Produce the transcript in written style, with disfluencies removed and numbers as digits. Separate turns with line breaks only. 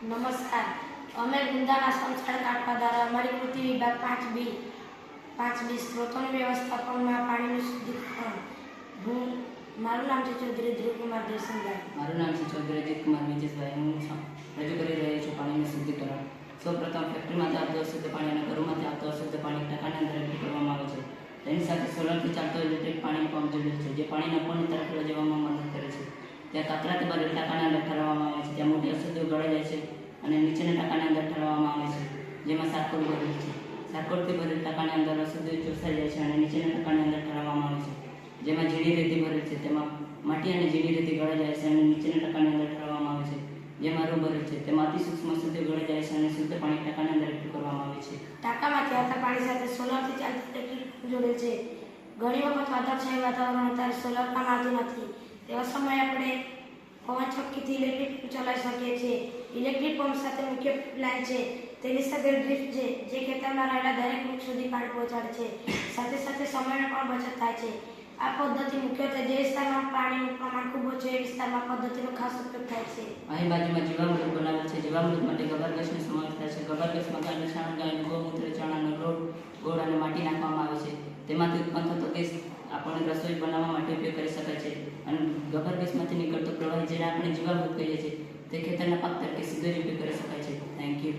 નમસ્કાર. અમે ગુંદાના સંસ્કાર કાઢવા દ્વારા અમારી કૃતિ વિભાગ 5B સ્ત્રોતોનું વ્યવસ્થાપનમાં પાણીનું શુદ્ધિકરણ. મારું નામ છે ચૌધરી ધ્રુવકુમાર દેશનભાઈ.
મારું નામ છે ચૌધરી જીતકુમાર વિજેશભાઈ. હું રજૂ કરી રહ્યો છું પાણીનું શુદ્ધિકરણ. સૌપ્રથમ ફેક્ટરીમાંથી આવતું અશુદ્ધ પાણી અને ઘરોમાંથી આવતું અશુદ્ધ પાણી ટાંકાની અંદર એકઠું કરવામાં આવે છે. તેની સાથે સોલરથી ચાલતો ઇલેક્ટ્રિક પાણી પંપ જોડેલ છે, જે પાણીને ઉપરની તરફ લઈ જવામાં મદદ કરે છે. ત્યાં કાતરાથી ભરેલ ટાંકાની અંદર ઠાલવવામાં આવે છે. ત્યાં મોટી અશુદ્ધિઓ ગળાઈ જાય છે અને નીચેના ટાંકાની અંદર ઠાલવવામાં આવે છે, જેમાં સારકોલ ભરેલ છે. સારકોલથી ભરેલ ટાંકાની અંદર અશુદ્ધિઓ ચોસાઈ જાય છે અને નીચેના ટાંકાની અંદર ઠાલવવામાં આવે છે, જેમાં ઝીણી રેતી ભરેલ છે. તેમાં માટી અને ઝીણી રેતી ગળાઈ જાય છે અને નીચેના ટાંકાની અંદર ઠાલવવામાં આવે છે, જેમાં રૂ ભરેલ છે. તેમાં અતિ સૂક્ષ્મ અશુદ્ધિઓ ગળાઈ જાય છે અને શુદ્ધ પાણી ટાંકાની અંદર એકઠું કરવામાં આવે છે.
ટાંકામાંથી આવતા પાણી સાથે સોલરથી ચાલતી ઇલેક્ટ્રિક જોડેલ છે. ઘણી વખત વાદળછાયું વાતાવરણ અત્યારે સોલર કામ આવતું નથી. તેવા સમયે આપણે પવન ચક્કીથી ઇલેક્ટ્રિક ચલાવી શકીએ છીએ. ઇલેક્ટ્રિક પંપ સાથે મુખ્ય લાઇન છે, તેની સાથે ડ્રિફ્ટ છે, જે ખેતરમાં રહેલા દરેક વૃક્ષ સુધી પાણી પહોંચાડે છે. સાથે સાથે સમયનો પણ બચત થાય છે. આ પદ્ધતિ મુખ્યત્વે જે વિસ્તારમાં પાણીનું પ્રમાણ ખૂબ ઓછું એ વિસ્તારમાં પદ્ધતિનો ખાસ ઉપયોગ થાય છે.
અહીં બાજુમાં જીવામૃત બનાવેલ છે. જીવામૃત માટે ગબર ગેસનો સમાવેશ થાય છે. ગબર ગેસમાં ગાયનું છાણ, ગાયનું ગૌમૂત્ર, ચણાનો લોટ, ગોળ અને માટી નાખવામાં આવે છે. તેમાંથી ઉત્પન્ન થતો ગેસ આપણે રસોઈ બનાવવા માટે ઉપયોગ કરી શકાય છે. અને ગબર ગેસમાંથી નીકળતો પ્રવાહી, જેને આપણે જીવામૃત કહીએ છીએ, તે ખેતરના પાક તરીકે સીધો જ ઉપયોગ કરી શકાય છે. Thank you.